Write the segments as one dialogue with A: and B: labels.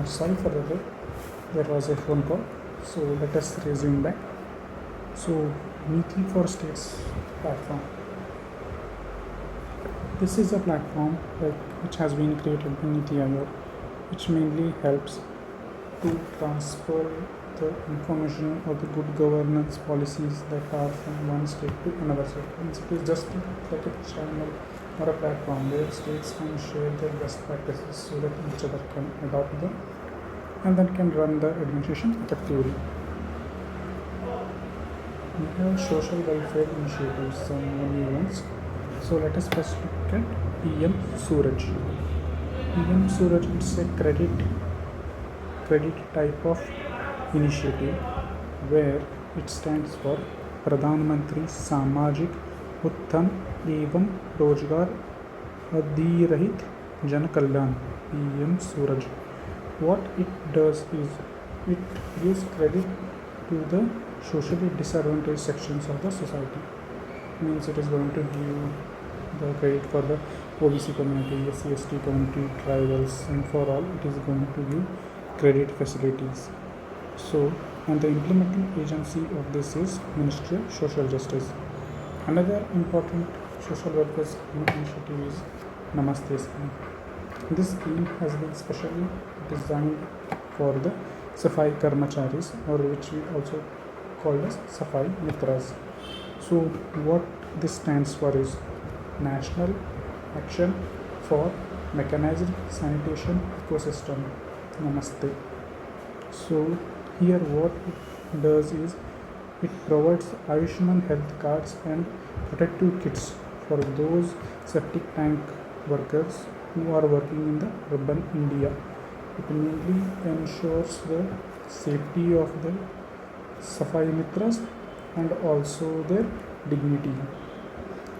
A: Sorry for the wait. There was a phone call. So let us resume back. So Niti for States platform. This is a platform which has been created by Niti Aayog, which mainly helps to transfer the information or the good governance policies that are from one state to another state. Means it is just like a channel or a platform where states can share their best practices so that each other can adopt them and then can run the administration effectively. We have social welfare initiatives, some new ones. So let us first look at PM Suraj. PM Suraj is a credit type of initiative where it stands for Pradhan Mantri Samajik Uttham Evam Rozgar Adhirahit Jan Kalyan, PM Suraj. What it does is it gives credit to the socially disadvantaged sections of the society. Means it is going to give the credit for the OBC community, SC/ST community, tribals, and for all it is going to give credit facilities. So, and the implementing agency of this is Ministry of Social Justice. Another important social welfare scheme initiative is Namaste scheme. This scheme has been specially designed for the Safai Karmacharis, or which we also called as Safai Mitras. So what this stands for is National Action for Mechanized Sanitation Ecosystem, Namaste. So here what it does is it provides Ayushman health cards and protective kits for those septic tank workers who are working in the urban India. It mainly ensures the safety of the Safai Mitras and also their dignity.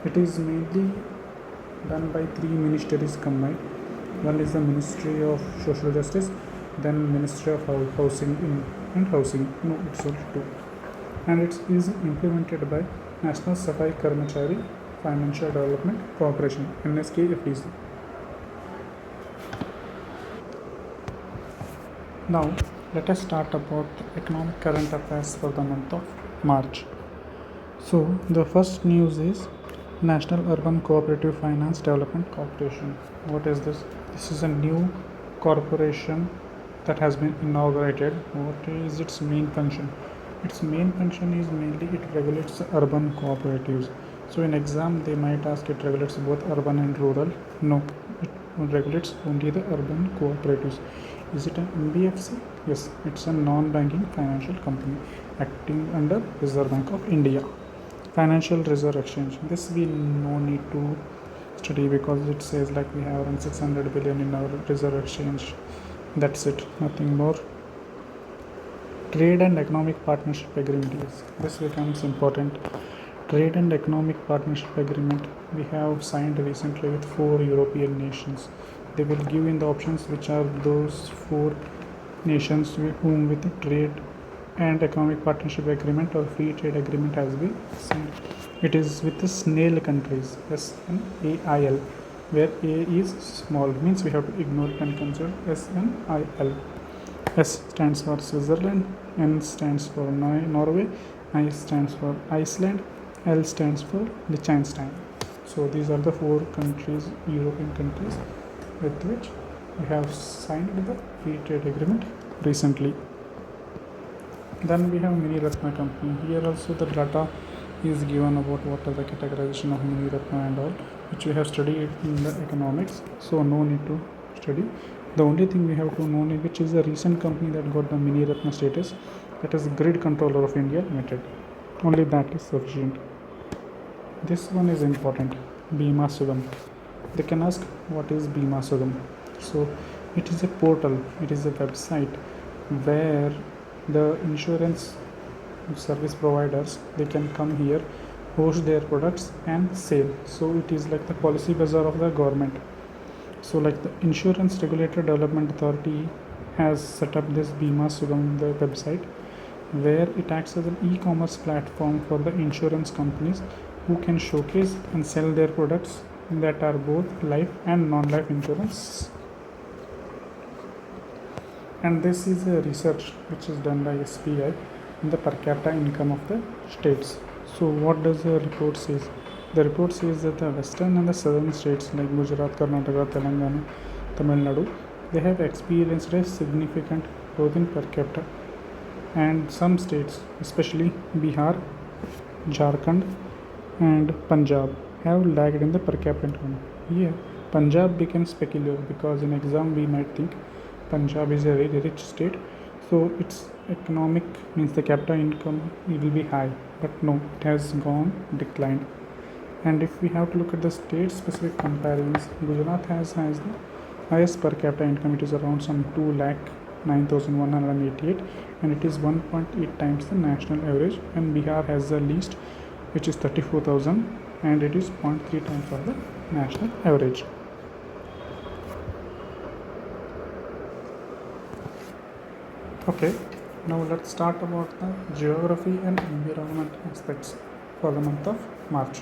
A: It is mainly done by three ministries combined. One is the Ministry of Social Justice, then Ministry of Housing and Housing. No, it's only two. And it is implemented by National Safai Karmachari Financial Development Corporation, NSKFDC. Now let us start about the economic current affairs for the month of March. So the first news is National Urban Cooperative Finance Development Corporation. What is this? This is a new corporation that has been inaugurated. What is its main function? Its main function is mainly it regulates urban cooperatives. So in exam they might ask it regulates both urban and rural. No, it regulates only the urban cooperatives. Is it an NBFC? Yes, it's a non-banking financial company acting under Reserve Bank of India. Financial Reserve Exchange. This we no need to study because it says like we have around 600 billion in our Reserve Exchange. That's it, nothing more. Trade and Economic Partnership Agreement. Yes, this becomes important. Trade and Economic Partnership Agreement we have signed recently with 4 European nations. They will give in the options which are those 4 nations whom with the trade and economic partnership agreement or free trade agreement has been signed. It is with the SNAIL countries, SNAIL, where A is small, means we have to ignore it and consider SNIL. S stands for Switzerland, N stands for Norway, I stands for Iceland, L stands for Liechtenstein. So these are the 4 countries, European countries, with which we have signed the free trade agreement recently. Then we have Mini Ratna company. Here also the data is given about what are the categorization of Mini Ratna and all, which we have studied in the economics. So no need to study. The only thing we have to know which is the recent company that got the Mini Ratna status, that is Grid Controller of India Limited. Only that is sufficient. This one is important. Bima Sugam. They can ask what is Bima Sugam. So it is a portal, it is a website where the insurance service providers they can come here, host their products and sell. So it is like the policy bazaar of the government. So like the Insurance Regulator Development Authority has set up this Bima Sugam, the website, where it acts as an e-commerce platform for the insurance companies who can showcase and sell their products that are both life and non-life insurance. And this is a research which is done by SPI in the per capita income of the states. So what does the report says? The report says that the western and the southern states like Gujarat, Karnataka, Telangana, Tamil Nadu, they have experienced a significant growth in per capita, and some states, especially Bihar, Jharkhand, and Punjab, have lagged in the per capita income. Here, Punjab becomes peculiar because in exam we might think Punjab is a very rich state, so its economic means the capita income will be high, but no, it has gone declined. And if we have to look at the state specific comparisons, Gujarat has the highest per capita income. It is around some 2,09,188, and it is 1.8 times the national average. And Bihar has the least, which is 34,000, and it is 0.3 times of the national average. Okay, now let's start about the geography and environment aspects for the month of March.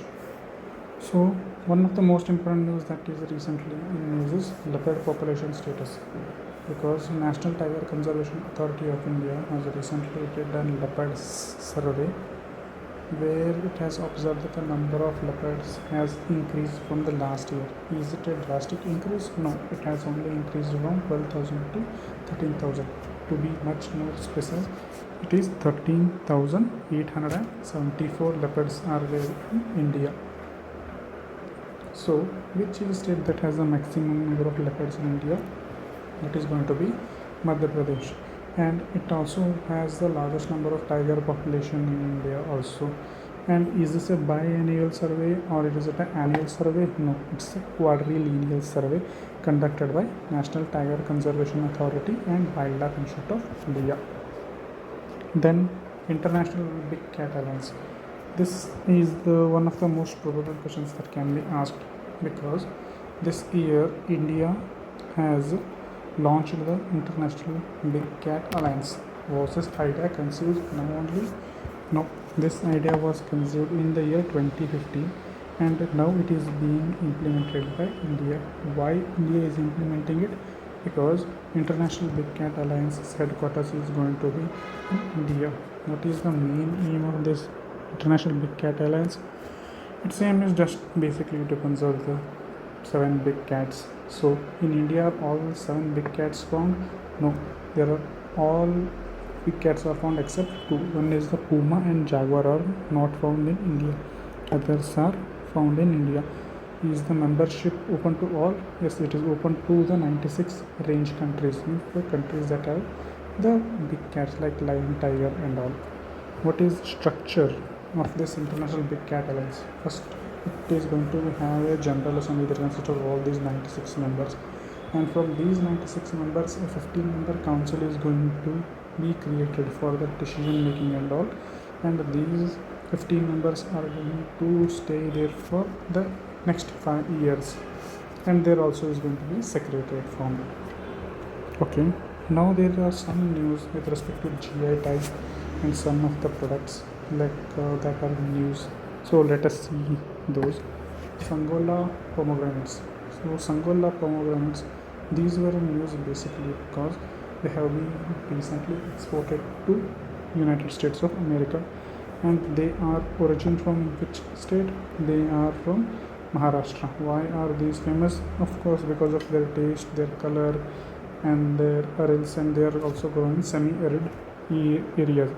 A: So one of the most important news that is recently in news is leopard population status, because National Tiger Conservation Authority of India has recently done leopard survey, where it has observed that the number of leopards has increased from the last year. Is it a drastic increase? No, it has only increased from 12,000 to 13,000. To be much more precise, it is 13,874 leopards are there in India. So, which is the state that has the maximum number of leopards in India? It is going to be Madhya Pradesh, and it also has the largest number of tiger population in India also. And is this a biennial survey or it is an annual survey? No, it's a quadriennial survey conducted by National Tiger Conservation Authority and Wildlife Institute of India. Then International Big Cat Alliance. This is one of the most probable questions that can be asked, because this year India has launched the International Big Cat Alliance. Was this idea conceived now only? No, this idea was conceived in the year 2015, and now it is being implemented by India. Why India is implementing it? Because International Big Cat Alliance's headquarters is going to be in India. What is the main aim of this International Big Cat Alliance? Its aim is just basically to conserve the 7 big cats. So in India, are all 7 big cats found? No, there are all big cats are found except 2. One is the puma and jaguar are not found in India. Others are found in India. Is the membership open to all? Yes, it is open to the 96 range countries, means the countries that have the big cats like lion, tiger and all. What is structure of this International Big Cat Alliance? First, it is going to have a general assembly that consists of all these 96 members, and from these 96 members a 15-member council is going to be created for the decision making and all, and these 15 members are going to stay there for the next 5 years, and there also is going to be secretariat formed. Okay, now there are some news with respect to GI tags and some of the products that are in news. So let us see those. Sangola pomegranates. So Sangola pomegranates, these were in news basically because they have been recently exported to United States of America, and they are origin from which state? They are from Maharashtra. Why are these famous? Of course because of their taste, their color and their arils, and they are also grown in semi-arid areas.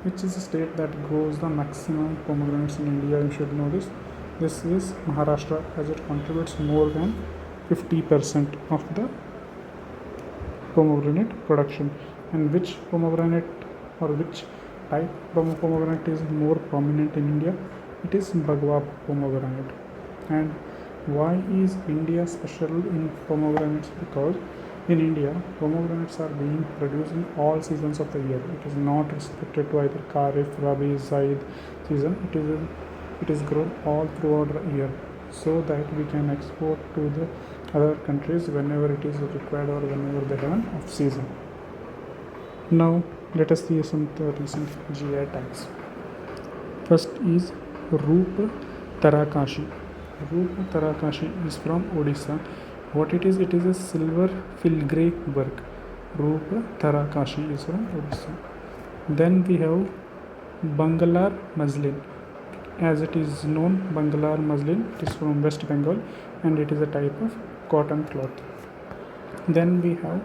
A: Which is a state that grows the maximum pomegranates in India? You should know this. This is Maharashtra, as it contributes more than 50% of the pomegranate production. And which pomegranate or which type of pomegranate is more prominent in India? It is Bagua pomegranate. And why is India special in pomegranates? Because in India, pomegranates are being produced in all seasons of the year. It is not restricted to either Kharif, Rabi, Zaid season. It is grown all throughout the year, so that we can export to the other countries whenever it is required or whenever they have an off season. Now let us see some recent GI tags. First is Roop Tarakashi. Roop Tarakashi is from Odisha. What it is a silver filigree work, Rupa Tarakashi is from Odisha. Then we have Bangalar muslin. As it is known, Bangalar muslin, it is from West Bengal and it is a type of cotton cloth. Then we have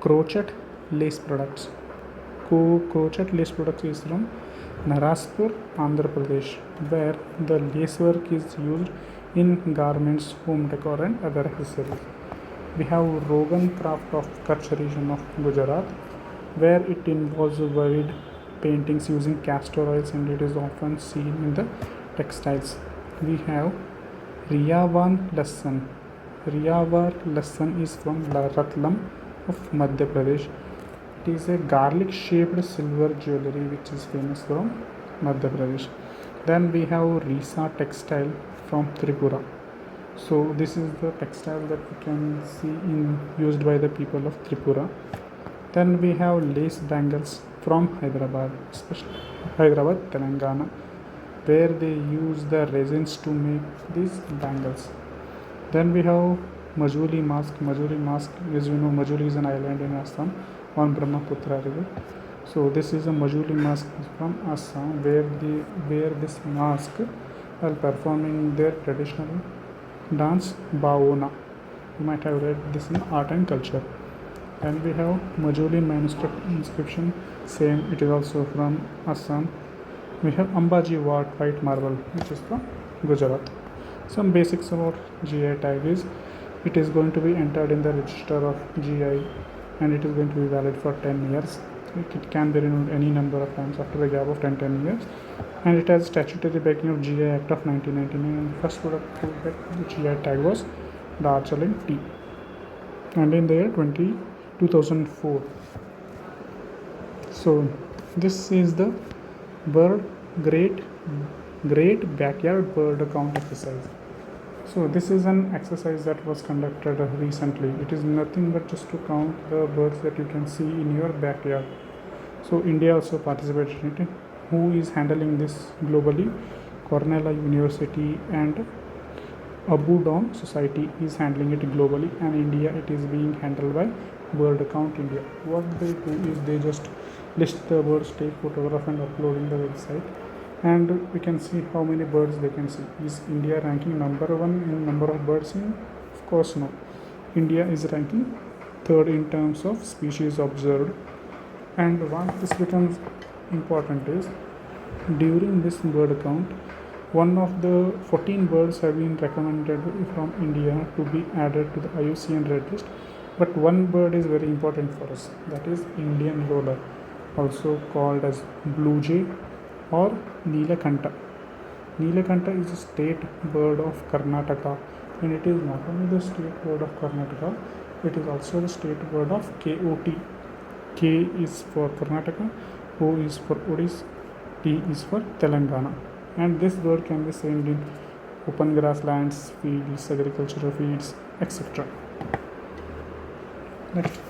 A: crochet lace products. Crochet lace products is from Naraspur, Andhra Pradesh, where the lace work is used in garments, home decor, and other accessories. We have Rogan craft of Kutch region of Gujarat, where it involves wide paintings using castor oils and it is often seen in the textiles. We have Riyavan Lassan. Riyavar Lassan is from Ratlam of Madhya Pradesh. It is a garlic shaped silver jewelry which is famous from Madhya Pradesh. Then we have Risa textile from Tripura. So this is the textile that we can see used by the people of Tripura. Then we have lace bangles from Hyderabad, especially Hyderabad, Telangana, where they use the resins to make these bangles. Then we have Majuli mask. Majuli mask, as you know, Majuli is an island in Assam on Brahmaputra river. So this is a Majuli mask from Assam, where they wear this mask while performing their traditional dance Baona. You might have read this in art and culture. And we have Majuli manuscript inscription, same, it is also from Assam. We have Ambaji white marble, which is from Gujarat. Some basics about GI tag is it is going to be entered in the register of GI and it is going to be valid for 10 years. It can be renewed any number of times after a gap of 10 years, and it has statutory backing of GI Act of 1999, and the first product to get the GI tag was Darjeeling tea, and in the year 2004. So this is the bird great backyard bird count exercise. So this is an exercise that was conducted recently. It is nothing but just to count the birds that you can see in your backyard. So India also participated in it. Who is handling this globally? Cornell University and Abu Dhabi Society is handling it globally, and India it is being handled by Bird Count India. What they do is they just list the birds, take photograph and upload in the website, and we can see how many birds they can see. Is India ranking number one in number of birds in? Of course no. India is ranking third in terms of species observed. And why this becomes important is during this bird count, one of the 14 birds have been recommended from India to be added to the IUCN Red List, but one bird is very important for us, that is Indian roller, also called as blue jay or Neelakanta. Neelakanta is a state bird of Karnataka, and it is not only the state bird of Karnataka, it is also the state bird of KOT. K is for Karnataka, O is for Odisha, T is for Telangana. And this bird can be seen in open grasslands, fields, agricultural fields, etc. Next,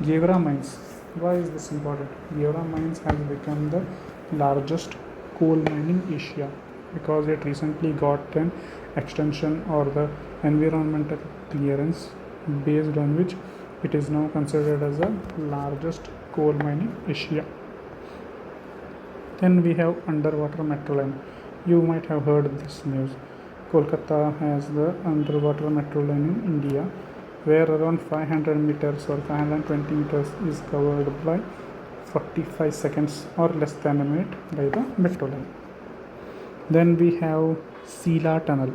A: Gewra mines. Why is this important? Gewra mines has become the largest coal mine in Asia because it recently got an extension or the environmental clearance based on which it is now considered as the largest coal mine in Asia. Then we have underwater metro line. You might have heard this news. Kolkata has the underwater metro line in India, where around 500 meters or 520 meters is covered by 45 seconds or less than a minute by the metro line. Then we have Sila Tunnel.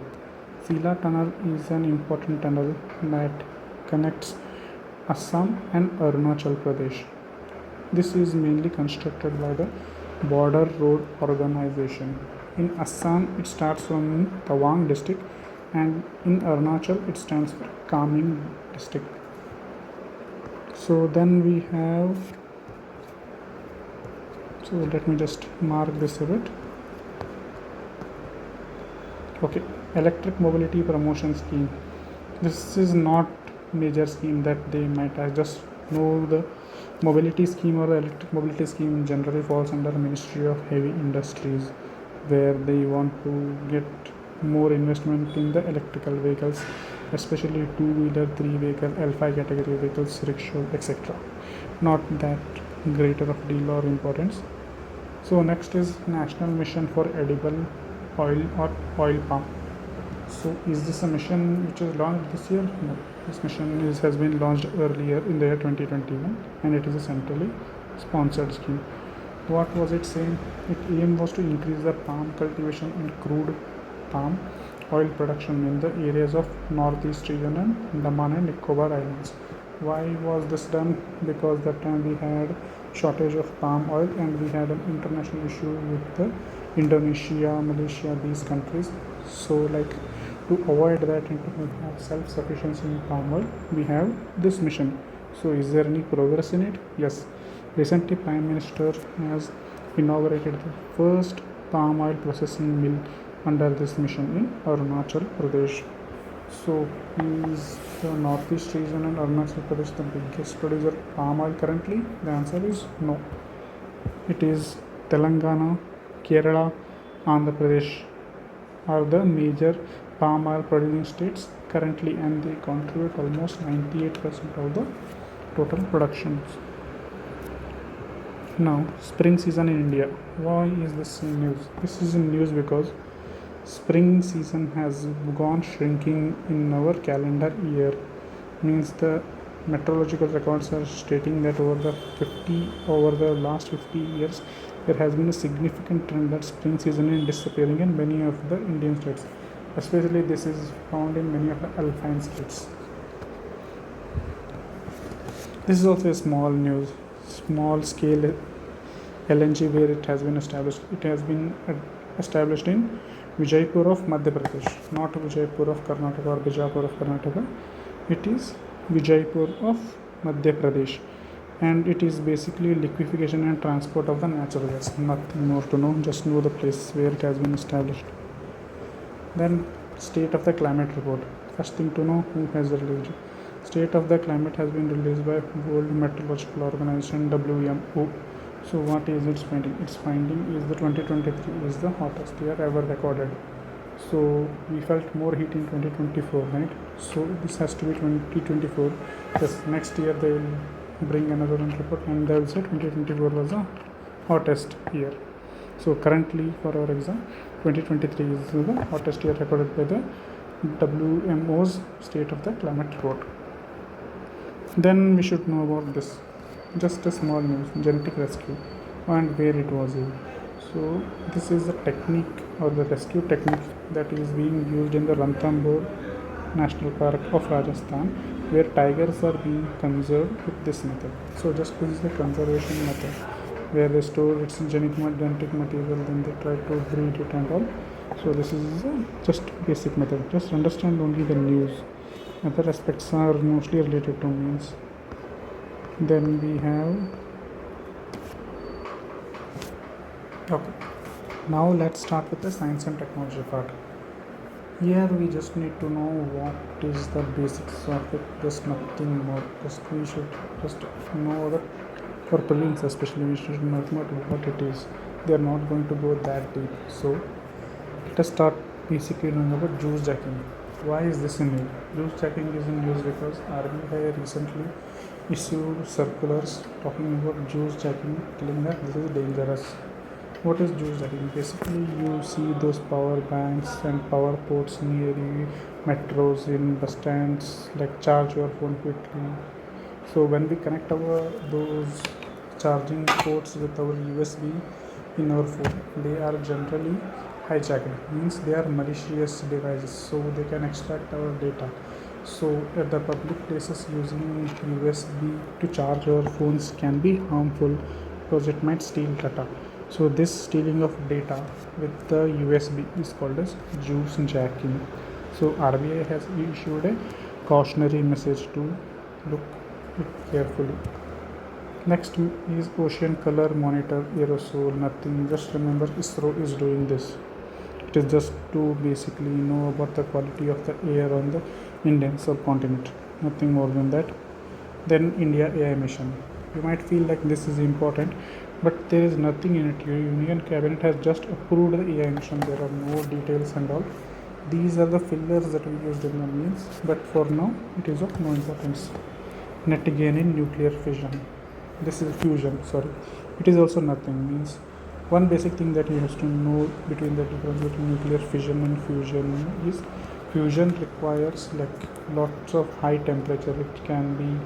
A: Sila Tunnel is an important tunnel that connects Assam and Arunachal Pradesh. This is mainly constructed by the Border Road Organization. In Assam, it starts from Tawang district, and in Arunachal, it stands for Kaming district. So then we have, so let me just mark this a bit. Okay, electric mobility promotion scheme. This is not major scheme that they might have just know. The mobility scheme or the electric mobility scheme generally falls under Ministry of Heavy Industries, where they want to get more investment in the electrical vehicles especially two-wheeler, three-vehicle, L5 category vehicles, rickshaw, etc. Not that greater of deal or importance. So next is National Mission for Edible Oil or Oil Palm. So is this a mission which is launched this year? No. This mission has been launched earlier in the year 2021 and it is a centrally sponsored scheme. What was it saying? Its aim was to increase the palm cultivation and crude palm oil production in the areas of Northeast region and Andaman and Nicobar Islands. Why was this done? Because that time we had shortage of palm oil and we had an international issue with the Indonesia, Malaysia, these countries. So like to avoid that and to have self-sufficiency in palm oil, we have this mission. So is there any progress in it? Yes. Recently Prime Minister has inaugurated the first palm oil processing mill under this mission in Arunachal Pradesh. So is the Northeast region and Arunachal Pradesh the biggest producer of palm oil currently? The answer is no. It is Telangana, Kerala, Andhra Pradesh are the major palm oil producing states currently and they contribute almost 98% of the total production. Now, spring season in India. Why is this in news? This is in news because spring season has gone shrinking in our calendar year. Means the meteorological records are stating that over the last 50 years there has been a significant trend that spring season is disappearing in many of the Indian states. Especially this is found in many of the alpine states. This is also a small scale LNG where it has been established. It has been established in Vijaypur of Madhya Pradesh, not Vijaypur of Karnataka or Bijapur of Karnataka. It is Vijaypur of Madhya Pradesh, and it is basically liquefaction and transport of the natural gas. Nothing more to know, just know the place where it has been established. Then state of the climate report. First thing to know, who has released it. State of the climate has been released by World Meteorological Organization WMO. So what is its finding? Its finding is the 2023 is the hottest year ever recorded. So we felt more heat in 2024, right? So this has to be 2024. Yes, next year they will bring another report and they will say 2024 was the hottest year. So currently for our exam, 2023 is the hottest year recorded by the WMO's state of the climate report. Then we should know about this. Just a small news, genetic rescue and where it was used. So this is the technique or the rescue technique that is being used in the Ranthambore National Park of Rajasthan, where tigers are being conserved with this method. So just this is a conservation method where they store its genetic material, then they try to breed it and all. So this is just basic method. Just understand only the news. Other aspects are mostly related to means. Then we have now let's start with the science and technology part. Here we just need to know what is the basics of it, just nothing more. We should just know that for prelims especially we should know what it is. They are not going to go that deep. So let us start basically knowing about juice jacking. Why is this in news? Juice jacking is in news because RBI recently issued circulars talking about juice jacking, telling that this is dangerous. What is juice jacking? Basically, you see those power banks and power ports near the metros, in bus stands, like charge your phone quickly. So when we connect those charging ports with our USB in our phone, they are generally hijacked. Means they are malicious devices, so they can extract our data. So at the public places, using USB to charge our phones can be harmful because it might steal data. So this stealing of data with the USB is called as juice jacking. So RBI has issued a cautionary message to look it carefully. Next is ocean color monitor aerosol. Nothing, just remember ISRO is doing this. It is just to basically know about the quality of the air on the Indian subcontinent. Nothing more than that. Then India AI mission. You might feel like this is important, but there is nothing in it. Your Union Cabinet has just approved the AI mission. There are no details and all. These are the fillers that we used in the meals, but for now it is of no importance. Net gain in nuclear fission. This is fusion, sorry. It is also nothing, means one basic thing that you have to know between the difference between nuclear fission and fusion is fusion requires like lots of high temperature. It can be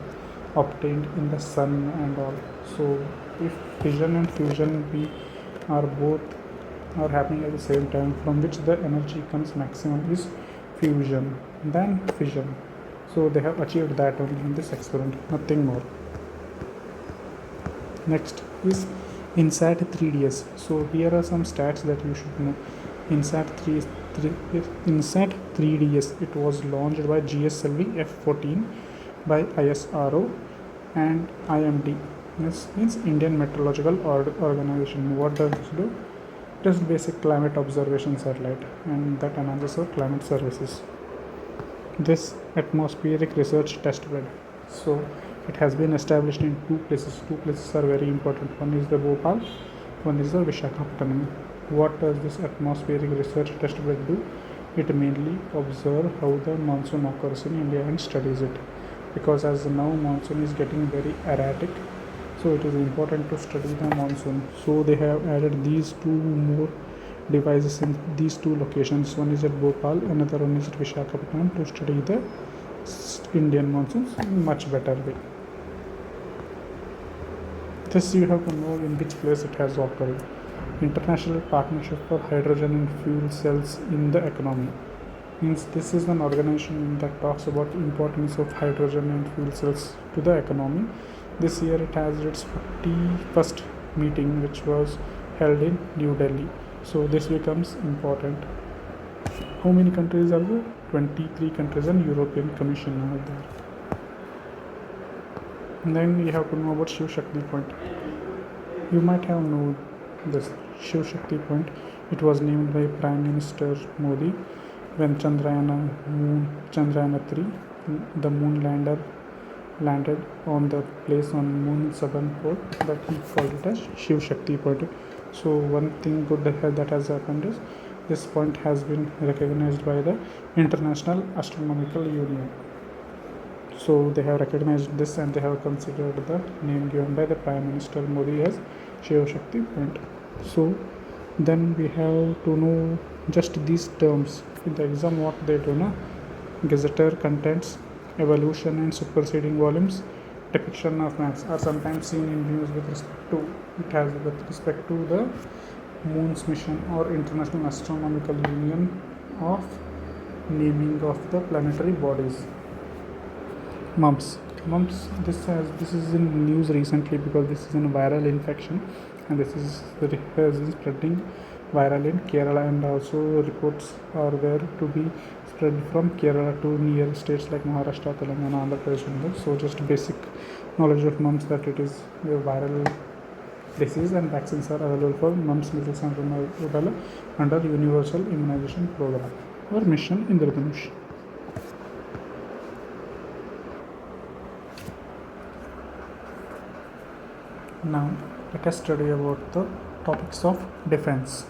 A: obtained in the sun and all. So if fission and fusion are both are happening at the same time, from which the energy comes maximum is fusion than fission. So they have achieved that only in this experiment, nothing more. Next is INSAT 3DS. So here are some stats that you should know. INSAT 3DS, it was launched by GSLV F14 by ISRO and IMD. This means Indian Meteorological Organization. What does it do? Just basic climate observation satellite, and that enhances our climate services. This atmospheric research test bed. So it has been established in two places. Two places are very important. One is the Bhopal, one is the Visakhapatnam. What does this atmospheric research test bed do? It mainly observes how the monsoon occurs in India and studies it. Because as now monsoon is getting very erratic, so it is important to study the monsoon. So they have added these two more devices in these two locations. One is at Bhopal, another one is at Visakhapatnam, to study the Indian monsoons in much better way. This you have to know in which place it has occurred. International Partnership for Hydrogen and Fuel Cells in the Economy. Means this is an organization that talks about the importance of hydrogen and fuel cells to the economy. This year it has its 41st meeting, which was held in New Delhi. So this becomes important. How many countries are there? 23 countries and European Commission are there. And then you have to know about Shiv Shakti Point. You might have known this Shiv Shakti Point. It was named by Prime Minister Modi when Chandrayaan 3, the moon lander, landed on the place on moon southern pole, that he called it as Shiv Shakti Point. So one thing good that has happened is this point has been recognized by the International Astronomical Union. So they have recognized this and they have considered the name given by the Prime Minister Modi as Shiv Shakti Point. So then we have to know just these terms. In the exam what they do na, gazetteer contents, evolution and superseding volumes, depiction of maps are sometimes seen in news with respect to the moon's mission or International Astronomical Union of naming of the planetary bodies. Mumps. This is in news recently because this is a viral infection, and this has been spreading viral in Kerala, and also reports are there to be spread from Kerala to near states like Maharashtra, Telangana, Andhra Pradesh, and so just basic knowledge of mumps, that it is a viral disease and vaccines are available for mumps, measles and rubella under Universal Immunization Program or Mission Indradhanush. Now let us study about the topics of defense.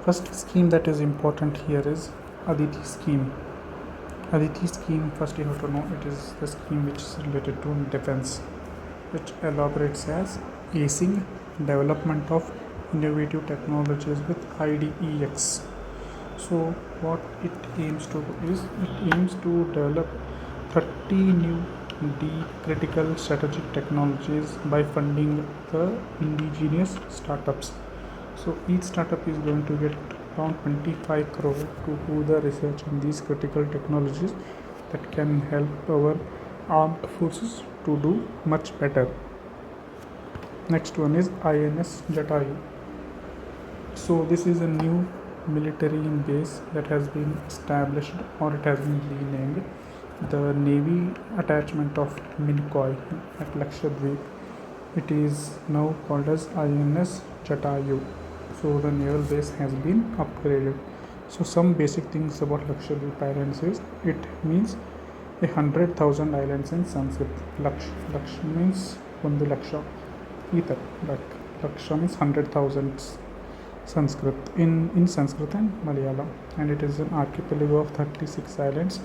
A: First scheme that is important here is Aditi scheme. Aditi scheme, first you have to know, it is the scheme which is related to defense, which elaborates as acing development of innovative technologies with IDEX. So what it aims to do is it aims to develop 30 new deep critical strategic technologies by funding the indigenous startups. So each startup is going to get around 25 crore to do the research in these critical technologies that can help our armed forces to do much better. Next one is INS Jatayu. So this is a new military base that has been established, or it has been renamed the Navy attachment of Minkoy at Lakshadweep. It is now called as INS Jatayu. So the naval base has been upgraded. So some basic things about Lakshadweep Islands is it means 100,000 islands in Sanskrit. Laksh means 1 laksha. Like Laksha means 100,000 Sanskrit in Sanskrit and Malayalam, and it is an archipelago of 36 islands,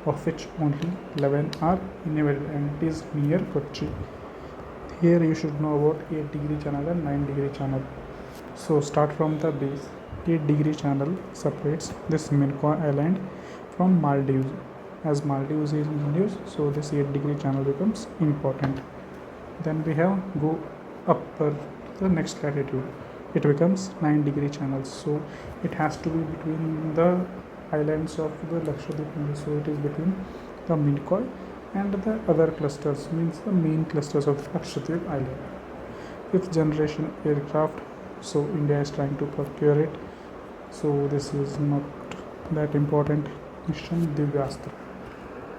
A: of which only 11 are inhabited, and it is near Kochi. Here you should know about 8-degree channel and 9-degree channel. So start from the base. 8-degree channel separates this Minicoy Island from Maldives. As Maldives is in Maldives, so this 8-degree channel becomes important. Then we have go up the next latitude. It becomes 9-degree channel. So it has to be between the islands of the Lakshadweep. So it is between the Minicoy and the other clusters, means the main clusters of the Lakshadweep island. 5th generation aircraft. So India is trying to procure it. So this is not that important. Mission Divyastra.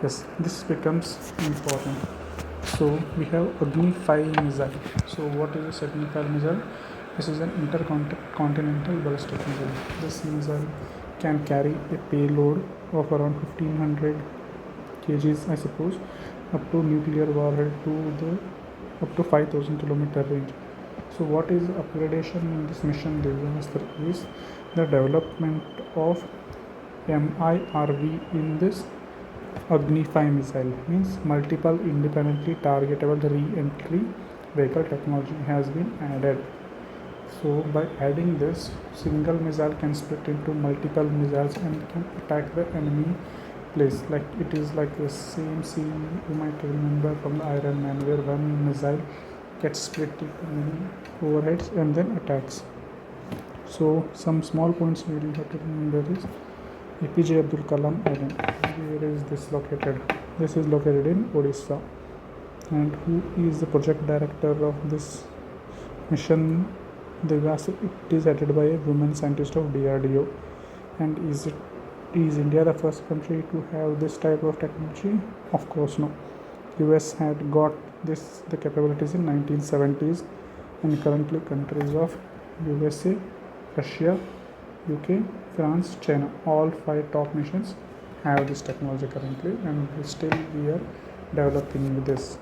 A: Yes, this becomes important. So we have Agni 5 missile. So what is this Agni 5 missile? This is an intercontinental ballistic missile. This missile can carry a payload of around 1500 kgs, I suppose, up to nuclear warhead to the up to 5000 kilometer range. So what is upgradation in this mission Divyastra is the development of MIRV in this Agni 5 missile, means multiple independently targetable re-entry vehicle technology has been added. So by adding this, single missile can split into multiple missiles and can attack the enemy place. Like it is like the same scene you might remember from the Iron Man, where one missile gets split into many overheads and then attacks. So some small points we will have to remember is APJ Abdul Kalam Island. Where is this located? This is located in Odisha. And who is the project director of this mission Divyastra? It is headed by a woman scientist of DRDO. And is India the first country to have this type of technology? Of course no. US had got the capabilities in 1970s, and currently countries of USA, Russia, UK, France, China, all 5 top nations have this technology currently, and still we are developing this.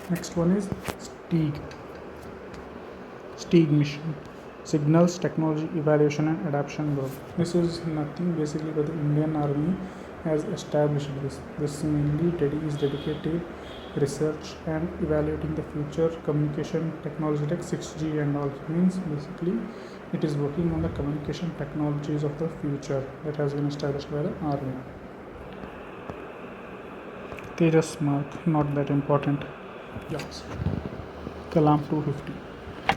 A: Next one is STEAG mission, Signals Technology Evaluation and Adaptation Group. This is nothing basically, but the Indian Army has established this. This mainly is dedicated research and evaluating the future communication technology like 6G and all. Means basically it is working on the communication technologies of the future that has been established by the army. Tejas Mark, not that important. Yes. Kalam 250.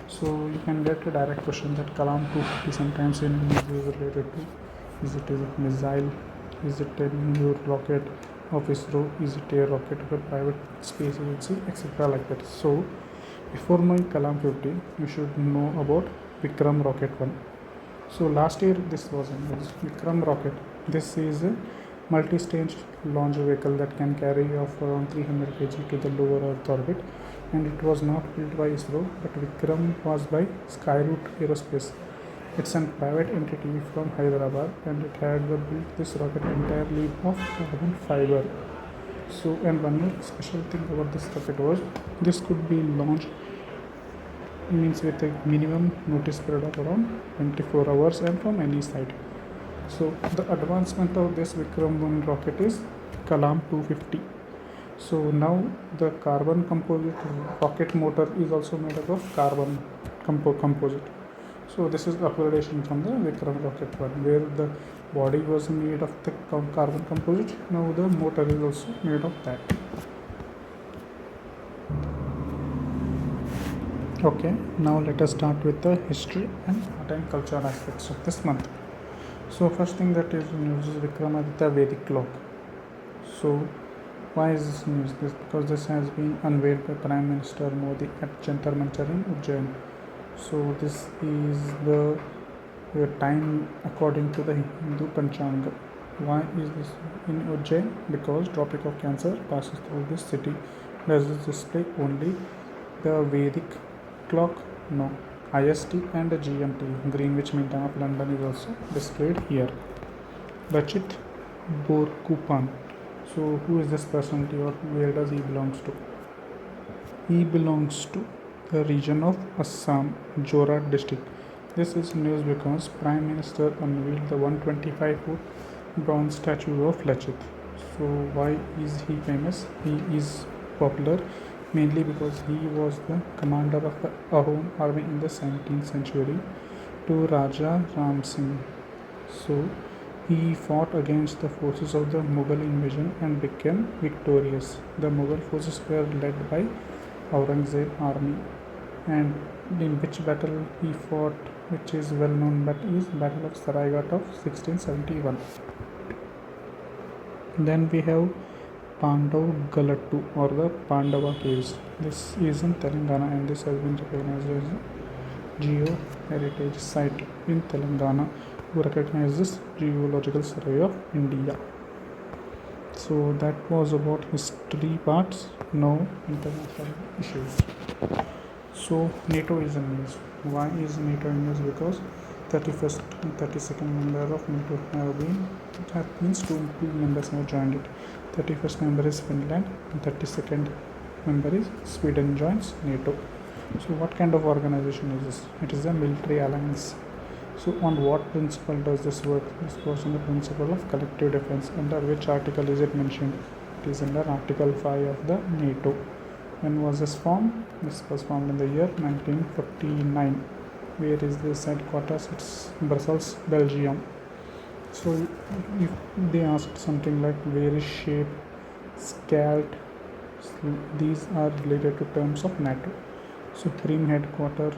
A: So you can get a direct question that Kalam 250 sometimes in news is related to, is it a missile, is it a new rocket of ISRO, is it a rocket of a private space agency, etc. like that. So before knowing Kalam 50, you should know about Vikram Rocket 1. So last year this was Vikram Rocket. This is a multi-stage launch vehicle that can carry off around 300 kg to the lower Earth orbit, and it was not built by ISRO, but Vikram was by Skyroot Aerospace. It's a private entity from Hyderabad, and it had built this rocket entirely of carbon fiber. So, and one more special thing about this rocket was this could be launched, means with a minimum notice period of around 24 hours and from any site. So the advancement of this Vikram 1 rocket is Kalam 250. So now the carbon composite rocket motor is also made up of carbon composite. So this is upgradation from the Vikram Rocket 1, where the body was made of the carbon composite. Now the motor is also made of that. Okay, now let us start with the history and art and culture aspects of this month. So first thing that is news is Vikramaditya Vedic clock. So why is this news? This because this has been unveiled by Prime Minister Modi at Jantar Mantar in Ujjain. So this is the time according to the Hindu Panchanga. Why is this in Ujjain? Because Tropic of Cancer passes through this city. Does this display only the Vedic clock? No. IST and the GMT, Greenwich Mean Time of London, is also displayed here. Rachit Borkupan. So who is this personality, or where does he belongs to? He belongs to the region of Assam, Jorat district. This is news because Prime Minister unveiled the 125-foot bronze statue of Lachit. So why is he famous? He is popular mainly because he was the commander of the Ahom army in the 17th century to Raja Ram Singh. So he fought against the forces of the Mughal invasion and became victorious. The Mughal forces were led by Aurangzeb army, and in which battle he fought, which is well known, but is Battle of Saraigat of 1671. Then we have Pandav Galattu or the Pandava caves. This is in Telangana and this has been recognized as a Geo Heritage Site in Telangana, who recognizes this Geological Survey of India. So that was about history parts. Now international issues. So NATO is in news. Why is NATO in news? Because 31st and 32nd member of NATO have been, that means two members have joined it. 31st member is Finland and 32nd member is Sweden joins NATO. So what kind of organization is this? It is a military alliance. So on what principle does this work? This works on the principle of collective defense. Under which article is it mentioned? It is under Article 5 of the NATO. When was this formed? This was formed in the year 1949. Where is this headquarters? It's Brussels, Belgium. So if they asked something like where is shape, scaled, these are related to terms of NATO. Supreme headquarters,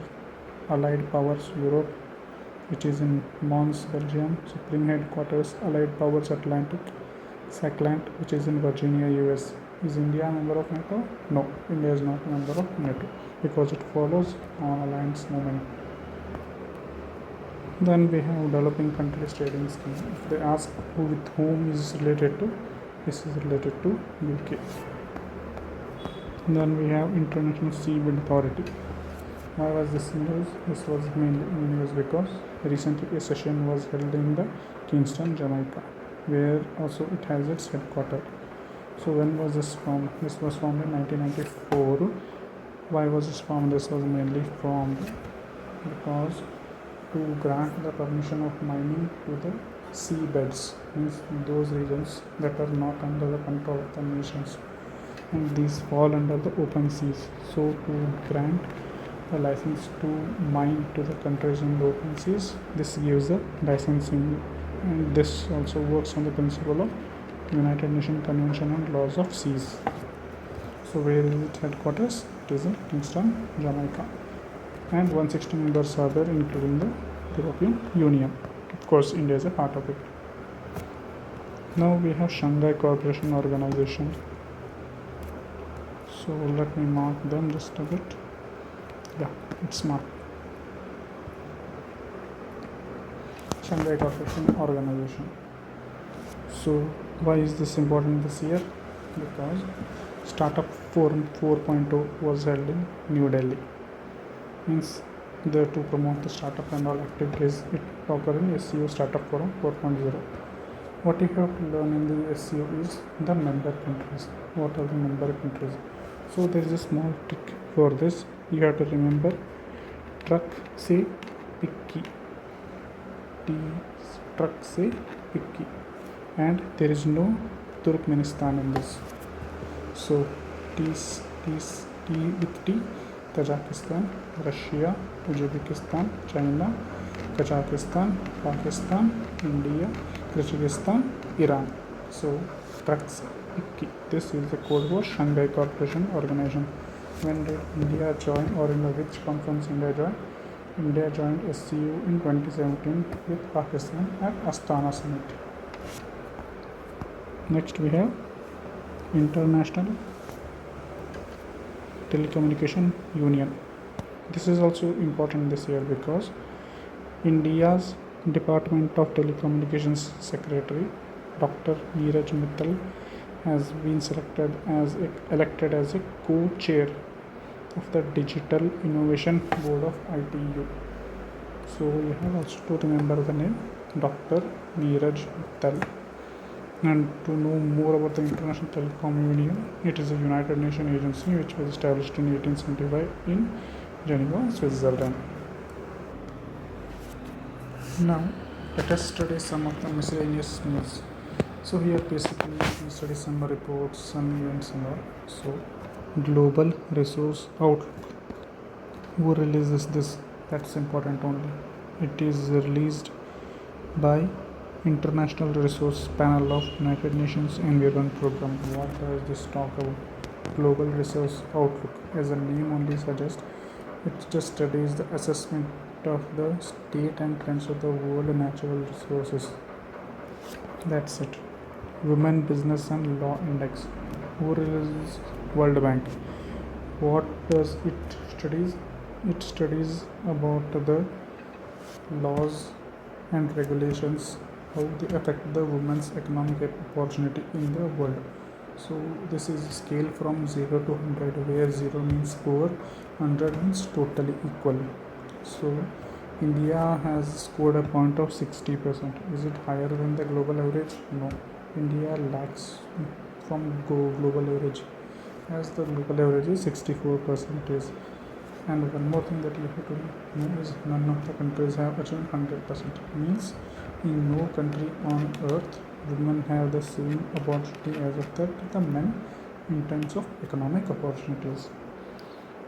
A: Allied Powers Europe, which is in Mons, Belgium. Supreme headquarters, Allied Powers Atlantic, Saklant, which is in Virginia, US. Is India a member of NATO? No, India is not a member of NATO because it follows non-alliance movement. Then we have developing countries trading scheme. If they ask who with whom is related to, this is related to UK. Then we have International Seabed Authority. Why was this news? This was mainly news because recently a session was held in the Kingston, Jamaica, where also it has its headquarters. So when was this formed? This was formed in 1994. Why was this formed? This was mainly formed because to grant the permission of mining to the seabeds, means those regions that are not under the control of the nations, and these fall under the open seas. So to grant the license to mine to the countries in the open seas, this gives the licensing, and this also works on the principle of United Nations Convention on Laws of Seas. So where is its headquarters? It is in Kingston, Jamaica, and 160 members are there, including the European Union. Of course, India is a part of it. Now we have Shanghai Cooperation Organization. So let me mark them just a bit. Yeah, it's marked. Shanghai Cooperation Organization. So why is this important this year? Because Startup Forum 4.0 was held in New Delhi. Means there to promote the startup and all activities it occur in SCO Startup Forum 4.0. What you have to learn in the SCO is the member countries. What are the member countries? So there is a small trick for this. You have to remember truck se picky. Truck se picky. And there is no Turkmenistan in this. So T with T, Tajikistan, Russia, Uzbekistan, China, Kazakhstan, Pakistan, India, Kyrgyzstan, Iran. So trucks. This is the code for Shanghai Cooperation Organization. When did India join, or in which conference India joined? India joined SCO in 2017 with Pakistan at Astana Summit. Next we have International Telecommunication Union. This is also important this year because India's Department of Telecommunications Secretary Dr. Neeraj Mittal has been elected as a co-chair of the Digital Innovation Board of ITU. So you have also to remember the name Dr. Neeraj Mittal. And to know more about the International Telecom Union, it is a United Nations agency which was established in 1875 in Geneva, Switzerland. Now, let us study some of the miscellaneous news. So here basically we study some reports, some events and all. So Global Resource Outlook. Who releases this? That's important only. It is released by International Resource Panel of United Nations Environment Program. What does this talk about? Global Resource Outlook, as the name only suggests, it just studies the assessment of the state and trends of the world natural resources. That's it. Women, Business and Law Index. Who releases? World Bank. What does it studies? It studies about the laws and regulations, how they affect the women's economic opportunity in the world. So this is a scale from 0 to 100, where 0 means poor, 100 means totally equal. So India has scored a point of 60%. Is it higher than the global average? No. India lacks from global average, as the global average is 64%. And one more thing that you have to know is none of the countries have achieved 100%. Means in no country on earth women have the same opportunity as of the men in terms of economic opportunities.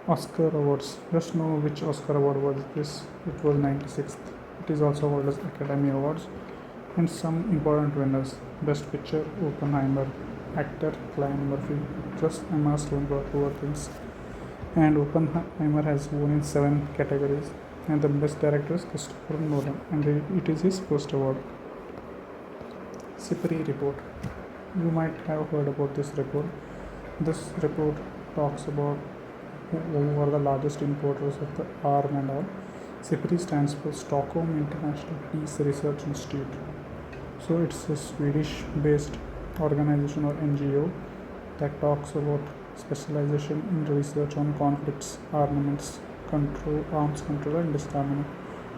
A: Oscar Awards. Just know which Oscar Award was this. It was 96th. It is also called as Academy Awards. And some important winners. Best Picture, Oppenheimer. Actor, Cillian Murphy. Just Emma Stone got 4 things. And Oppenheimer has won in 7 categories. And the Best Director is Christopher Nolan. And it is his first award. SIPRI report. You might have heard about this report. This report talks about who are the largest importers of the arm and all. SIPRI stands for Stockholm International Peace Research Institute. So it's a Swedish-based organization or NGO that talks about specialization in research on conflicts, armaments, control, arms control and disarmament,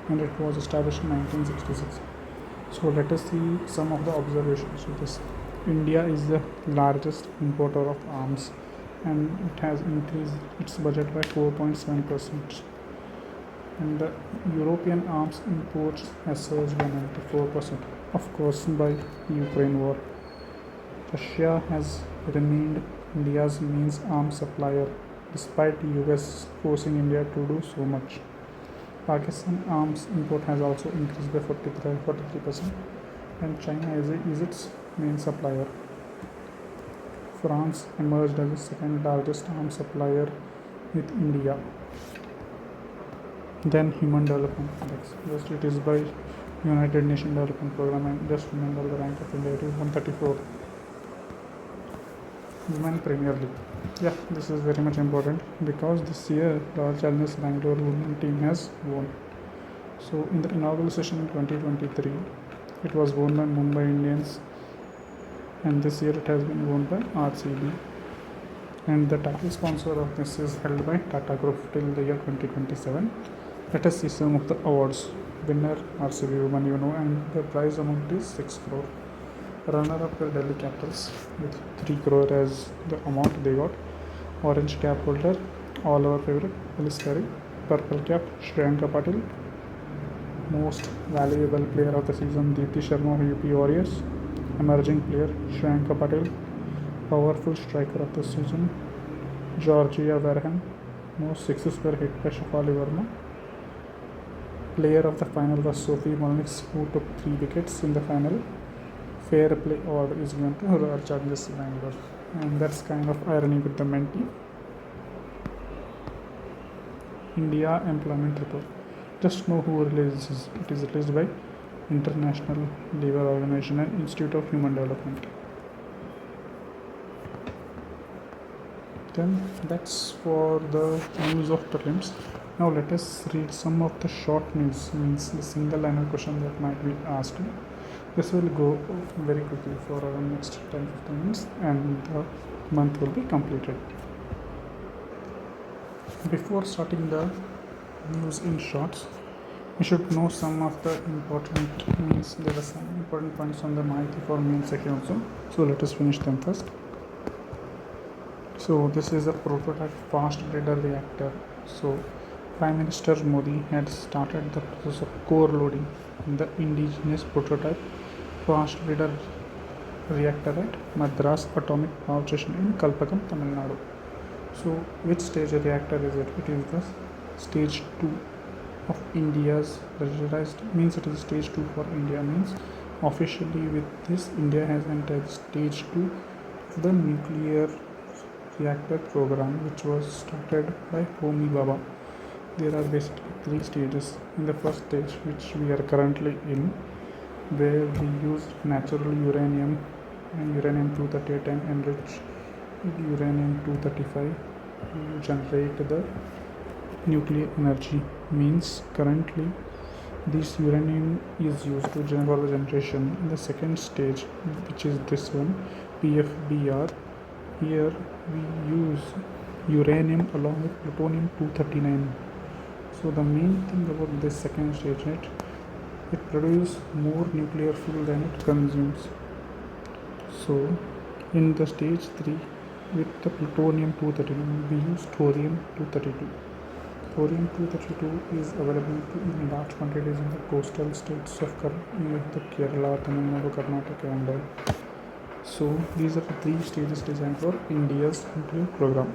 A: and it was established in 1966. So let us see some of the observations of this. India is the largest importer of arms, and it has increased its budget by 4.7%. And the European arms imports has surged by 94%, of course by Ukraine war. Russia has remained India's main arms supplier despite US forcing India to do so much. Pakistan arms import has also increased by 43%, and China is its main supplier. France emerged as the second largest arms supplier with India. Then Human Development Index. Just it is by United Nations Development Program, and just remember the rank of India, it is 134. Women Premier League. Yeah, this is very much important because this year Royal Challengers Bangalore women team has won. So in the inaugural session in 2023, it was won by Mumbai Indians, and this year it has been won by RCB. And the title sponsor of this is held by Tata Group till the year 2027. Let us see some of the awards. Winner RCB woman, and the prize amount is 6 crore. Runner-up the Delhi Capitals with 3 crore as the amount they got. Orange cap holder, all our favorite, Ellis Carey. Purple cap, Shreyanka Patil. Most valuable player of the season, Deepti Sharma of UP Warriors. Emerging player, Shreyanka Patil. Powerful striker of the season, Georgia Verhan. Most sixes were hit by Shafali Verma. Player of the final was Sophie Molnix, who took 3 wickets in the final. Fair play award is given to Royal Challengers Bangalore, and that's kind of irony with the men team. India Employment Report. Just know who releases. It is released by International Labour Organization and Institute of Human Development. Then that's for the news of prelims. Now let us read some of the short news, means the single liner question that might be asked. This will go very quickly for our next 10-15 minutes, and the month will be completed. Before starting the news in shorts, we should know some of the important, means there are some important points on the Mahiti for main section also. So let us finish them first. So this is a prototype fast breeder reactor. So Prime Minister Modi had started the process of core loading in the indigenous prototype fast breeder reactor at Madras Atomic Power Station in Kalpakam, Tamil Nadu. So, which stage reactor is it? It is the stage 2 of India's pressurized, means it is stage 2 for India, means officially with this India has entered stage 2 of the nuclear reactor program, which was started by Homi Baba. There are basically 3 stages. In the first stage, which we are currently in, where we use natural uranium and uranium 238 and enriched uranium 235 to generate the nuclear energy, means currently this uranium is used to for the generation. In the second stage, which is this one, PFBR, here we use uranium along with plutonium 239. So the main thing about this second stage, it produces more nuclear fuel than it consumes. So in the stage 3, with the plutonium 239, we use thorium 232. Thorium 232 is available in large quantities in the coastal states of the Kerala, Tamil Nadu, Karnataka and all. So these are the 3 stages designed for India's nuclear program.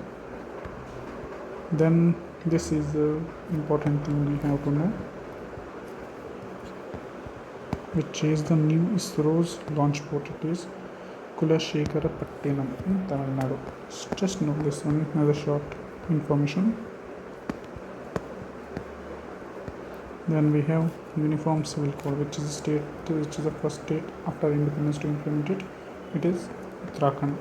A: Then this is the important thing we have to know, which is the new ISRO's launch port. It is Kulasekharapattinam in Tamil Nadu. Just know this one as a short information. Then we have Uniform Civil Code, which is the first state after independence to implement it. It is Uttarakhand.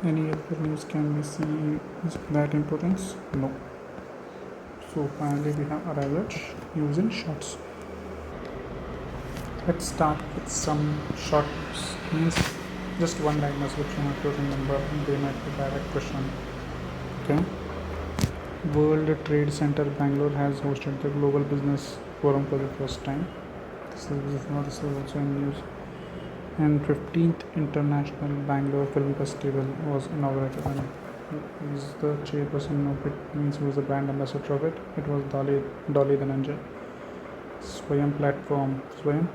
A: Any other news can we see is that importance? No. So finally we have arrived at news in shorts. Let's start with some short news. Means just one liners which you have to remember, and they might be direct question. Okay. World Trade Center Bangalore has hosted the Global Business Forum for the first time. This is also in news. And 15th International Bangalore Film Festival was inaugurated, and is the chairperson of it, means who was the brand ambassador of it. It was Dolly Dhananjay. Swayam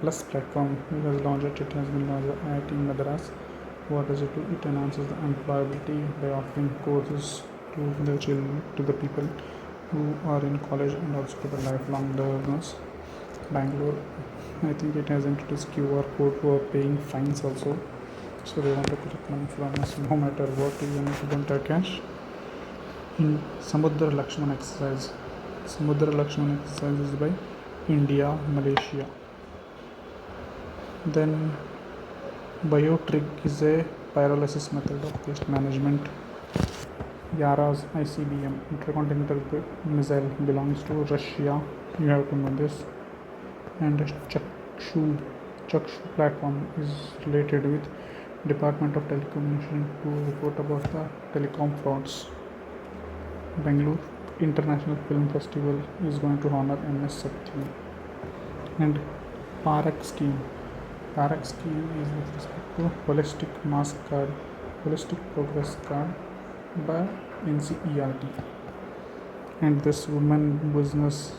A: Plus platform was launched. It has been launched at IIT Madras. What does it do? It enhances the employability by offering courses to the children, to the people who are in college, and also to the lifelong learners. Bangalore, I think it has introduced QR code for paying fines also. So they want to collect money from us no matter what, even if you don't have cash. In Samudra Lakshman exercise. Samudra Lakshman exercise is by India, Malaysia. Then BioTrig is a pyrolysis method of waste management. Yara's ICBM, intercontinental missile, belongs to Russia. You have to know this. And Chakshu platform is related with Department of Telecommunication to report about the telecom frauds. Bangalore International Film Festival is going to honor MS Satyam. And PARAC scheme. PARAC scheme is with respect to Holistic Progress Card by NCERT. And this Women Business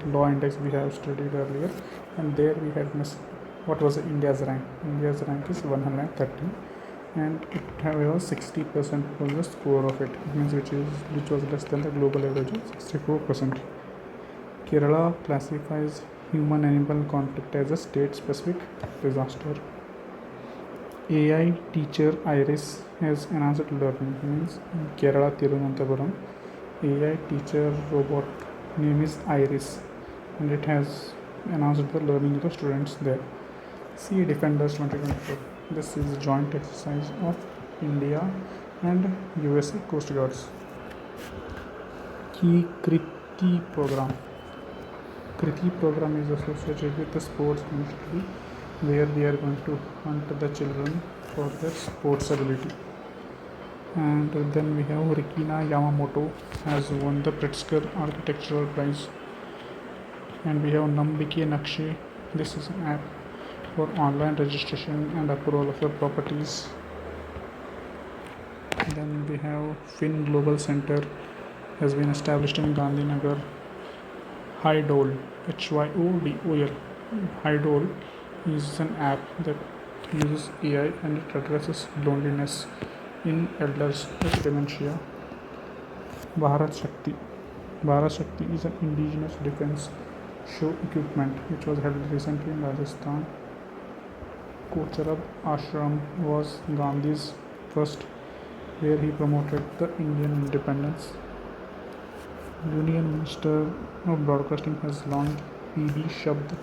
A: Law Index we have studied earlier, and there we had missed what was India's rank. India's rank is 130, and it was 60% was the score of it. It means which was less than the global average of 64%. Kerala classifies human-animal conflict as a state-specific disaster. AI teacher Iris has enhanced learning. Means in Kerala, Tirunanthapuram, AI teacher robot name is Iris, and it has enhanced the learning of the students there. Sea Defenders 2024. This is a joint exercise of India and USA Coast Guards. Key Kriti program. Kriti program is associated with the sports ministry, where we are going to hunt the children for their sports ability. And then we have Rikina Yamamoto has won the Pritzker Architectural Prize. And we have Nambike Nakshe. This is an app for online registration and approval of your properties. Then we have Fin Global Center has been established in Gandhinagar. Hydol, HYODOL. Hydol is an app that uses AI and it addresses loneliness in elders with dementia. Bharat Shakti. Bharat Shakti is an indigenous defense show equipment which was held recently in Rajasthan. Kocharab Ashram was Gandhi's first, where he promoted the Indian independence. Union Minister of Broadcasting has launched PB Shabd,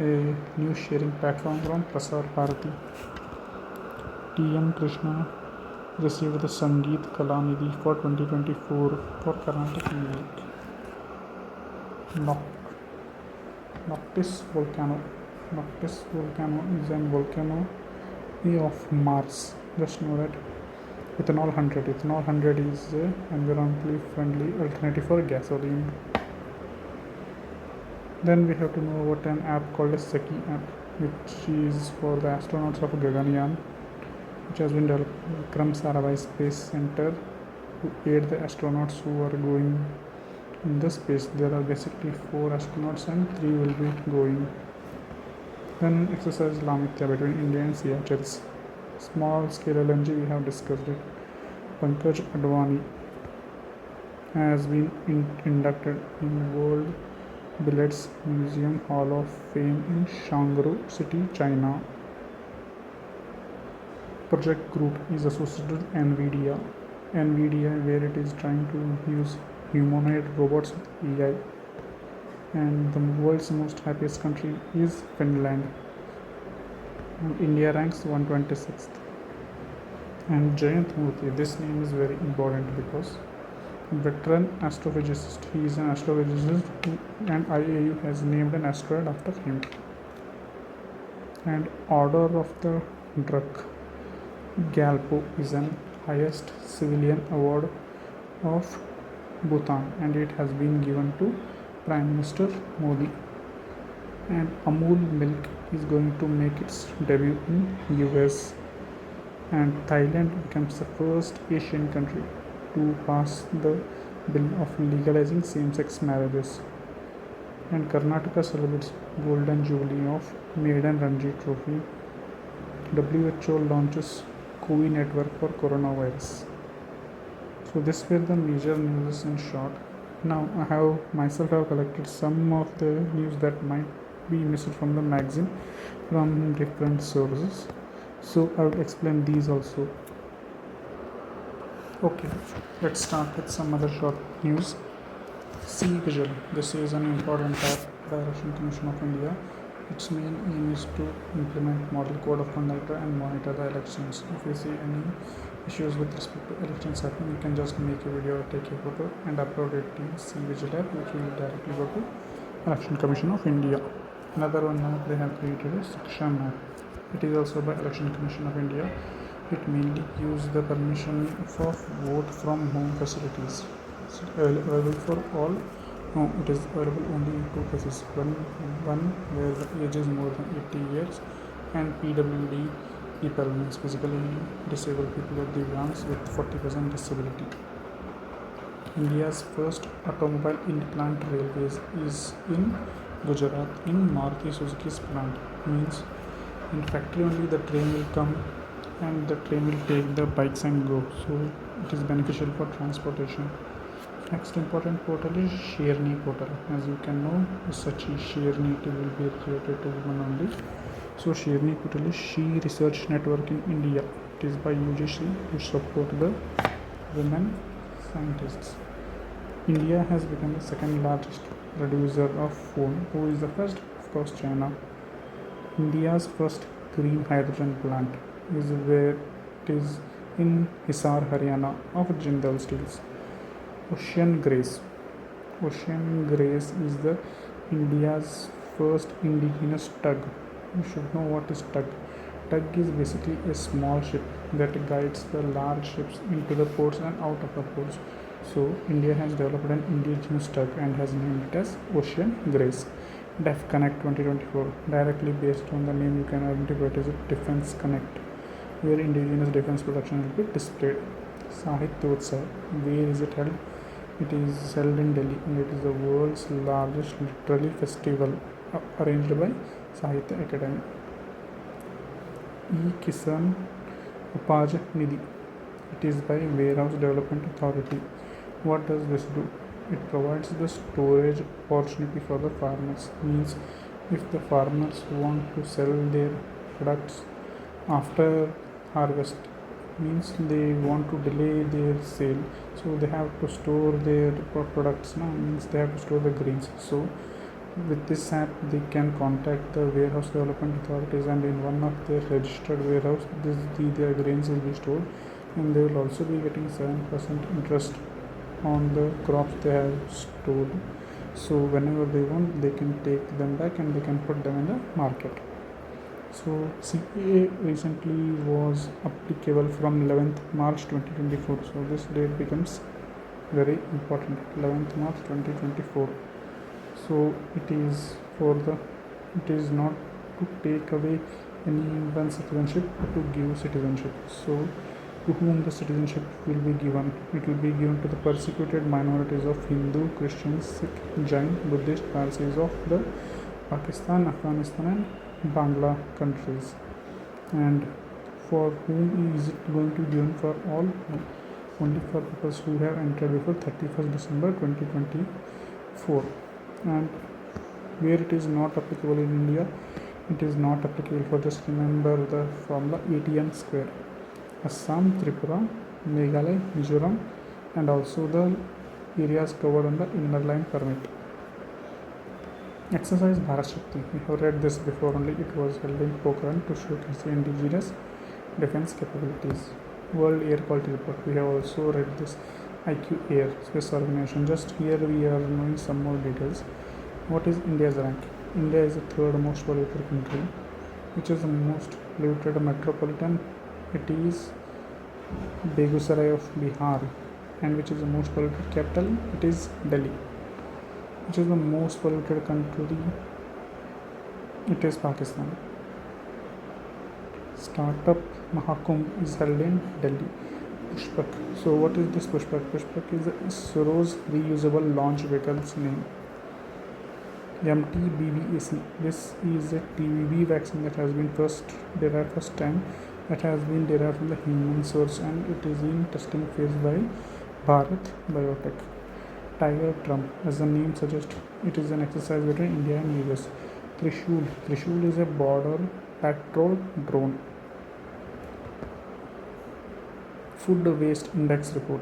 A: a news sharing platform from Prasar Bharati. T.M. Krishna received the Sangeet Kalanidhi for 2024 for Carnatic music. Noctis volcano. Noctis volcano is an volcano of Mars. Just know that. Ethanol 100. Ethanol 100 is an environmentally friendly alternative for gasoline. Then we have to know about an app called a Seki app, which is for the astronauts of Gaganyaan, which has been developed by Vikram Sarabhai Space Center to aid the astronauts who are going in the space. There are basically 4 astronauts and 3 will be going. Then exercise Lamithya between India and Seychelles. Small scale LNG, we have discussed it. Pankaj Advani has been inducted in World Billets Museum Hall of Fame in Shangru City, China. Project Group is associated with NVIDIA. NVIDIA, where it is trying to use humanoid robots with AI. And the world's most happiest country is Finland. And India ranks 126th. And Jayant Murthy, this name is very important because veteran astrophysicist. He is an astrophysicist and IAU has named an asteroid after him. And Order of the Druk Gyalpo is an highest civilian award of Bhutan and it has been given to Prime Minister Modi. And Amul milk is going to make its debut in US. And Thailand becomes the first Asian country to pass the bill of legalizing same-sex marriages. And Karnataka celebrates Golden Jubilee of Maiden Ranji Trophy. WHO launches COVI network for coronavirus. So this were the major news in short. Now I have myself collected some of the news that might be missed from the magazine from different sources. So I will explain these also. Okay, let's start with some other short news. C-Vigil. This is an important app by Election Commission of India. Its main aim is to implement model code of conduct and monitor the elections. If you see any issues with respect to elections happening, you can just make a video or take a photo and upload it in C-Vigil app, which will directly go to Election Commission of India. Another one app they have created is Saksham app. It is also by Election Commission of India. It mainly uses the permission for vote from home facilities. It's available for all. No, it is available only in 2 cases. One where the age is more than 80 years and PWD people, means physically disabled people or Divyangs with 40% disability. India's first automobile in-plant railways is in Gujarat in Maruti Suzuki's plant. Means in factory only the train will come and the train will take the bikes and go. So it is beneficial for transportation. Next important portal is Sherni portal. As you can know, Sachi Sherni will be related to women only. So Sherni portal is She Research Network in India. It is by UGC to support the women scientists. India has become the second largest producer of phone. Who is the first? Of course, China. India's first green hydrogen plant is where it is in Hisar, Haryana of Jindal Steels. Ocean Grace. Ocean Grace is the India's first indigenous tug. You should know what is tug. Tug is basically a small ship that guides the large ships into the ports and out of the ports. So India has developed an indigenous tug and has named it as Ocean Grace. DEF Connect 2024, directly based on the name you can identify it as a Defense Connect, where indigenous defense production will be displayed. Sahityotsav. Where is it held? It is held in Delhi, and it is the world's largest literary festival arranged by Sahitya Academy. E-Kisan Upaj Nidhi. It is by Warehouse Development Authority. What does this do? It provides the storage opportunity for the farmers. Means if the farmers want to sell their products after harvest, means they want to delay their sale, so they have to store their products now, means they have to store the grains. So with this app they can contact the warehouse development authorities, and in one of their registered warehouse their grains will be stored, and they will also be getting 7% interest on the crops they have stored. So whenever they want, they can take them back and they can put them in the market. So CPA recently was applicable from 11th March 2024. So this date becomes very important, 11th March 2024. So it is not to take away anyone's citizenship, but to give citizenship. So to whom the citizenship will be given? It will be given to the persecuted minorities of Hindu, Christian, Sikh, Jain, Buddhist, Parsis of the Pakistan, Afghanistan and Bangla countries. And for whom is it going to be given? For all? Only for people who have entered before 31st December 2024. And where it is not applicable in India, it is not applicable for, just remember the formula, ATM square. Assam, Tripura, Meghalaya, Mizoram, and also the areas covered on the inner line permit. Exercise Bharat Shakti. We have read this before only. It was held in Pokhran to showcase the indigenous defense capabilities. World Air Quality Report. We have also read this. IQ Air Space Organization. Just here we are knowing some more details. What is India's rank? India is the third most polluted country. Which is the most polluted metropolitan? It is Begusarai of Bihar. And which is the most polluted capital? It is Delhi. Which is the most polluted country? It is Pakistan. Startup Mahakumbh is held in Delhi. Pushpak. So what is this Pushpak? Pushpak is ISRO's reusable launch vehicle's name. MTBVAC. This is a TBV vaccine that has been first time that has been derived from the human source, and it is in testing phase by Bharat Biotech. Tiger Trump, as the name suggests, it is an exercise between India and US. Trishul. Trishul is a border patrol drone. Food Waste Index Report.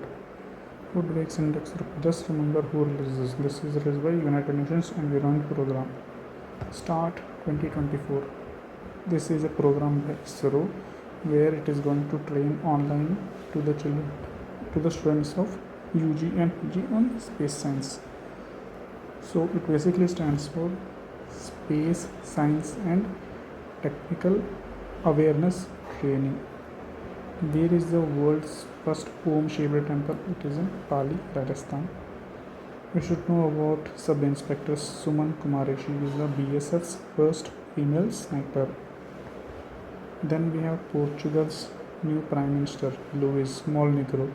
A: Food Waste Index Report. Just remember who releases this. This is released by United Nations Environment Program. Start 2024. This is a program by ISRO where it is going to train online to the children, to the students of UG and PG on space science. So it basically stands for Space Science and Technical Awareness Training. Where is the world's first Om-shaped temple? It is in Pali, Rajasthan. We should know about Sub-Inspector Suman Kumare. She is the BSF's first female sniper. Then we have Portugal's new Prime Minister, Luís Montenegro.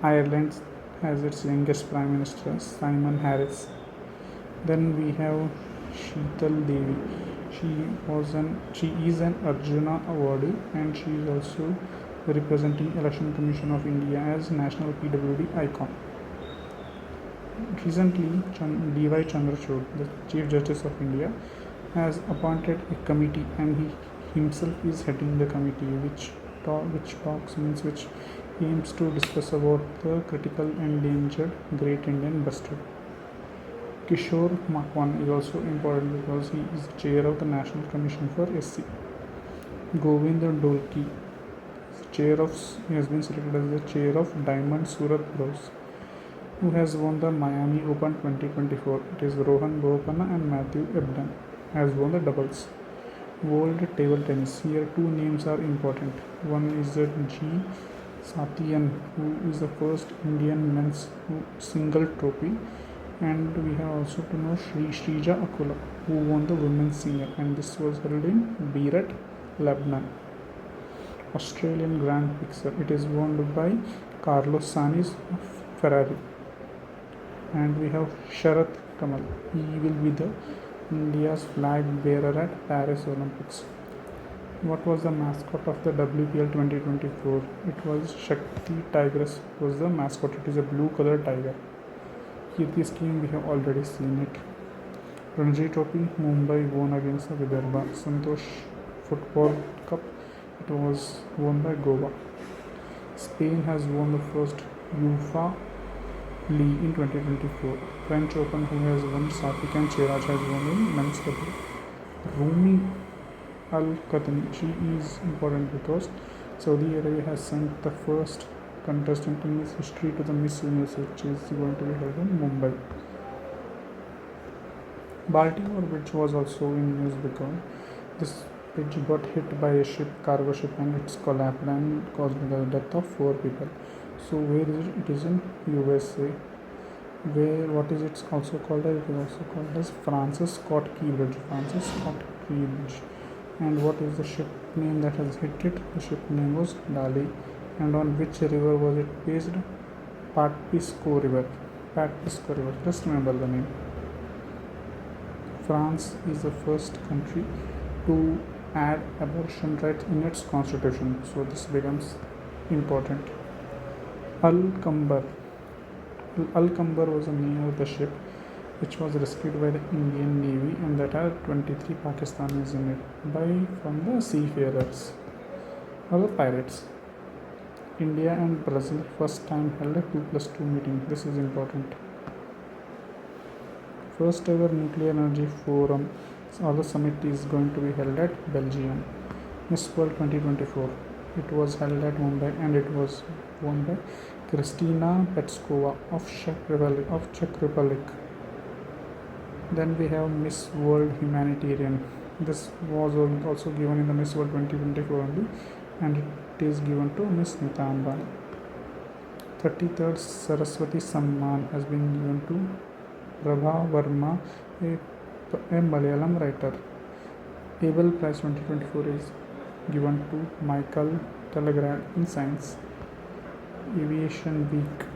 A: Ireland has its youngest Prime Minister, Simon Harris. Then we have Sheetal Devi. She is an Arjuna awardee, and she is also representing Election Commission of India as National PWD icon. Recently, D.Y. Chandrachud, the Chief Justice of India, has appointed a committee, and he himself is heading the committee, which aims to discuss about the critical endangered Great Indian Bustard. Kishore Makwan is also important because he is chair of the National Commission for SC. Govind Dolki he has been selected as the chair of Diamond Surat Bros, who has won the Miami Open 2024. It is Rohan Bopanna and Matthew Ebden has won the doubles. World Table Tennis. Here two names are important. One is G. Satyan, who is the first Indian men's single trophy, and we have also to know Shrija Akula, who won the women's senior, and this was held in Beirut, Lebanon. Australian Grand Prix. It is owned by Carlos Sainz of Ferrari. And we have Sharath Kamal. He will be the India's flag bearer at Paris Olympics. What was the mascot of the WPL 2024? It was Shakti Tigress was the mascot. It is a blue color tiger. Kirti skiing we have already seen it. Ranji Trophy Mumbai won against the Vidarbha. Santosh Football Cup it was won by Goa. Spain has won the first UEFA League in 2024. French Open who has won Satvik and Chirag has won in men's double. Rumi Al Qadni, she is important because Saudi Arabia has sent the first contestant in its history to the Miss Universe, which is going to be held in Mumbai. Baltimore Bridge was also in news because this bridge got hit by a cargo ship, and it's collapsed and caused the death of 4 people. So where is it? It is in USA. Where what is it also called as? It is also called as Francis Scott Key Bridge. Francis Scott Key Bridge. And what is the ship name that has hit it? The ship name was Dali. And on which river was it based? Patpisco River. Patpisco River. Just remember the name. France is the first country to add abortion rights in its constitution. So this becomes important. Al-Kambar. Al-Kambar was the name of the ship which was rescued by the Indian Navy, and that had 23 Pakistanis in it from the seafarers or the pirates. India and Brazil first time held a 2+2 meeting. This is important. First ever nuclear energy forum or the summit is going to be held at Belgium. Miss World 2024. It was held at Mumbai and it was won by Kristina Petskova of Czech Republic. Then we have Miss World Humanitarian. This was also given in the Miss World 2024 only, and it is given to Miss Nita Ambani. 33rd Saraswati Samman has been given to Prabha Verma, a Malayalam writer. Abel Prize 2024 is given to Michael Telegrad in Science. Aviation Week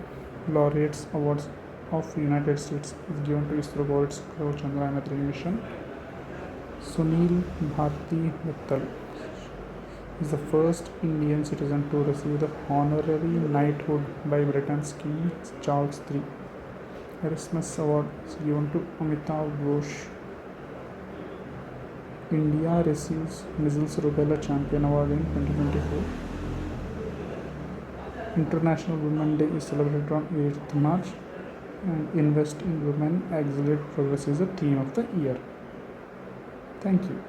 A: Laureates Awards of United States is given to ISRO for its Chandrayaan 3 mission. Sunil Bharti Mittal is the first Indian citizen to receive the honorary knighthood by Britain's King Charles III. Erasmus Award is given to Amitav Ghosh. India receives Measles Rubella Champion Award in 2024. International Women's Day is celebrated on 8th March, and Invest in Women Accelerate Progress is the theme of the year. Thank you.